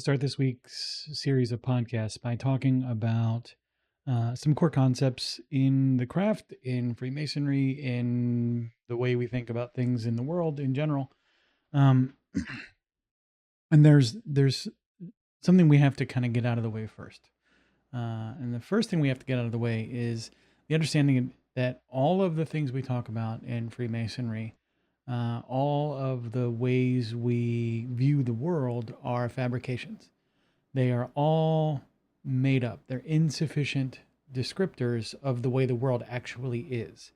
Start this week's series of podcasts by talking about some core concepts in the craft, in Freemasonry, in the way we think about things in the world in general. Um, and there's something we have to kind of get out of the way first. And the first thing we have to get out of the way is the understanding that all of the things we talk about in Freemasonry, all of the ways we view the world are fabrications. They are all made up. They're insufficient descriptors of the way the world actually is.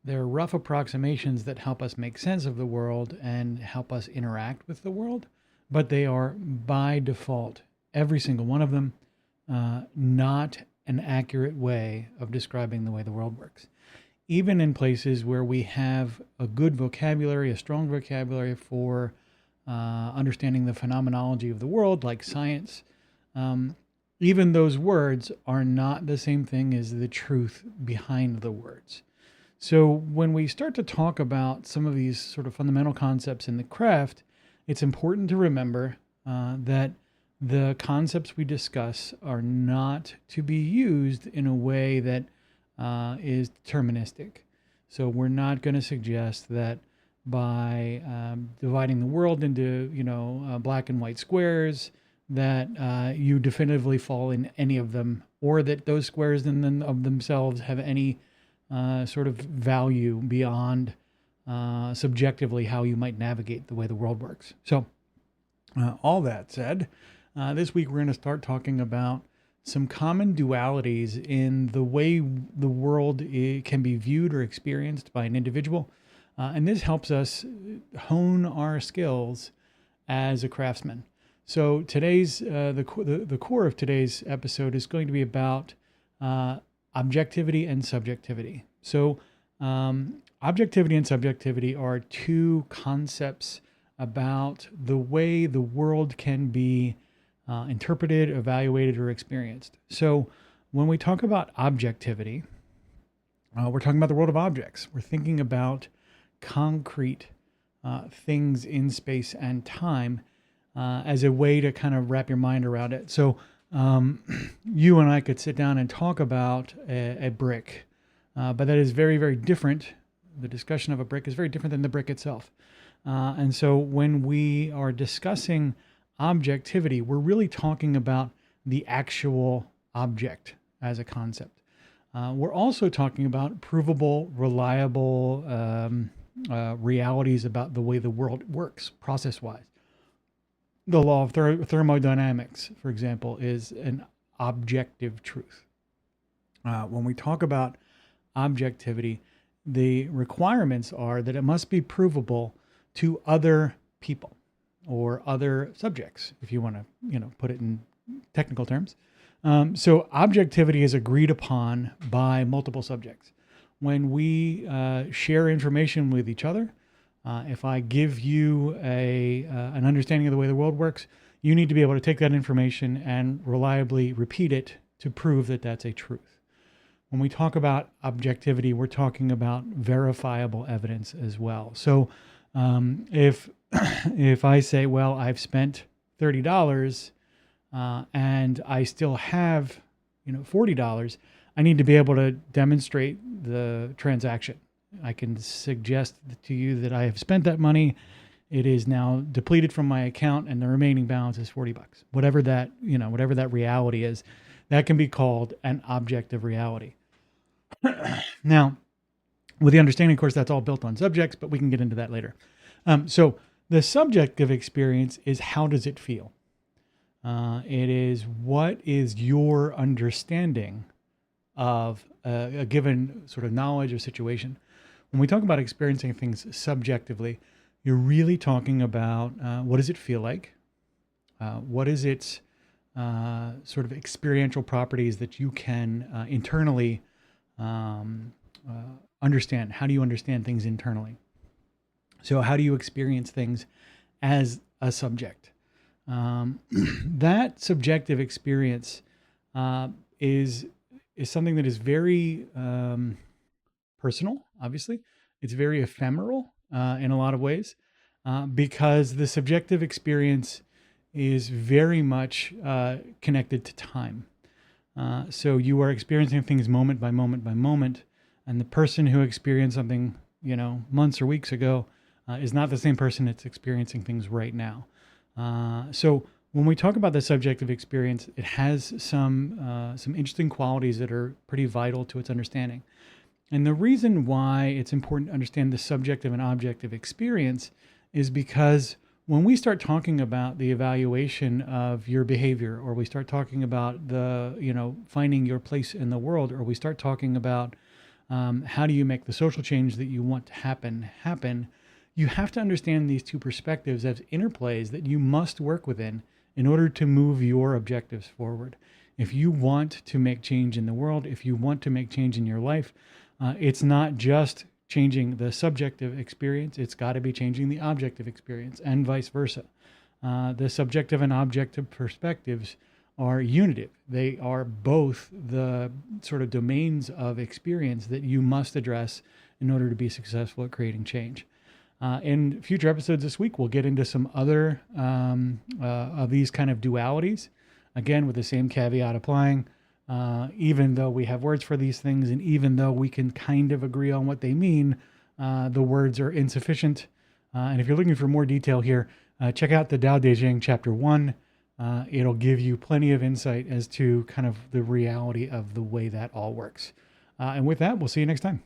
They're rough approximations that help us make sense of the world and help us interact with the world, but they are by default, every single one of them, not an accurate way of describing the way the world works. Even in places where we have a good vocabulary, a strong vocabulary for understanding the phenomenology of the world, like science, even those words are not the same thing as the truth behind the words. So when we start to talk about some of these sort of fundamental concepts in the craft, it's important to remember that the concepts we discuss are not to be used in a way that is deterministic. So we're not going to suggest that by dividing the world into, black and white squares, that you definitively fall in any of them, or that those squares in and of themselves have any sort of value beyond subjectively how you might navigate the way the world works. So, all that said, this week we're going to start talking about some common dualities in the way the world can be viewed or experienced by an individual. And this helps us hone our skills as a craftsman. So today's the core of today's episode is going to be about objectivity and subjectivity. So objectivity and subjectivity are two concepts about the way the world can be interpreted, evaluated, or experienced. So when we talk about objectivity, we're talking about the world of objects. We're thinking about concrete things in space and time as a way to kind of wrap your mind around it. So you and I could sit down and talk about a brick, but that is very, very different. The discussion of a brick is very different than the brick itself. And so when we are discussing objectivity, we're really talking about the actual object as a concept. We're also talking about provable, reliable realities about the way the world works process-wise. The law of thermodynamics, for example, is an objective truth. When we talk about objectivity, the requirements are that it must be provable to other people or other subjects, if you want to, put it in technical terms. So objectivity is agreed upon by multiple subjects. When we share information with each other, if I give you an understanding of the way the world works, you need to be able to take that information and reliably repeat it to prove that that's a truth. When we talk about objectivity, we're talking about verifiable evidence as well. So if I say, well, I've spent $30 and I still have $40, I need to be able to demonstrate the transaction. I can suggest to you that I have spent that money. It is now depleted from my account and the remaining balance is $40. Whatever that reality is, that can be called an objective reality. Now, with the understanding, of course, that's all built on subjects, but we can get into that later. So the subjective experience is, how does it feel? It is, what is your understanding of a given sort of knowledge or situation? When we talk about experiencing things subjectively, you're really talking about what does it feel like? What is its sort of experiential properties that you can internally understand? How do you understand things internally? So how do you experience things as a subject? That subjective experience is something that is very personal, obviously. It's very ephemeral in a lot of ways because the subjective experience is very much connected to time. So you are experiencing things moment by moment by moment, and the person who experienced something, months or weeks ago, is not the same person that's experiencing things right now. So when we talk about the subjective experience, it has some interesting qualities that are pretty vital to its understanding. And the reason why it's important to understand the subjective and objective experience is because when we start talking about the evaluation of your behavior, or we start talking about finding your place in the world, or we start talking about how do you make the social change that you want to happen, you have to understand these two perspectives as interplays that you must work within in order to move your objectives forward. If you want to make change in the world, if you want to make change in your life, it's not just changing the subjective experience, it's got to be changing the objective experience, and vice versa. The subjective and objective perspectives are unitive. They are both the sort of domains of experience that you must address in order to be successful at creating change. In future episodes this week, we'll get into some other of these kind of dualities, again, with the same caveat applying. Even though we have words for these things, and even though we can kind of agree on what they mean, the words are insufficient. And if you're looking for more detail here, check out the Tao Te Ching Chapter 1. It'll give you plenty of insight as to kind of the reality of the way that all works. And with that, we'll see you next time.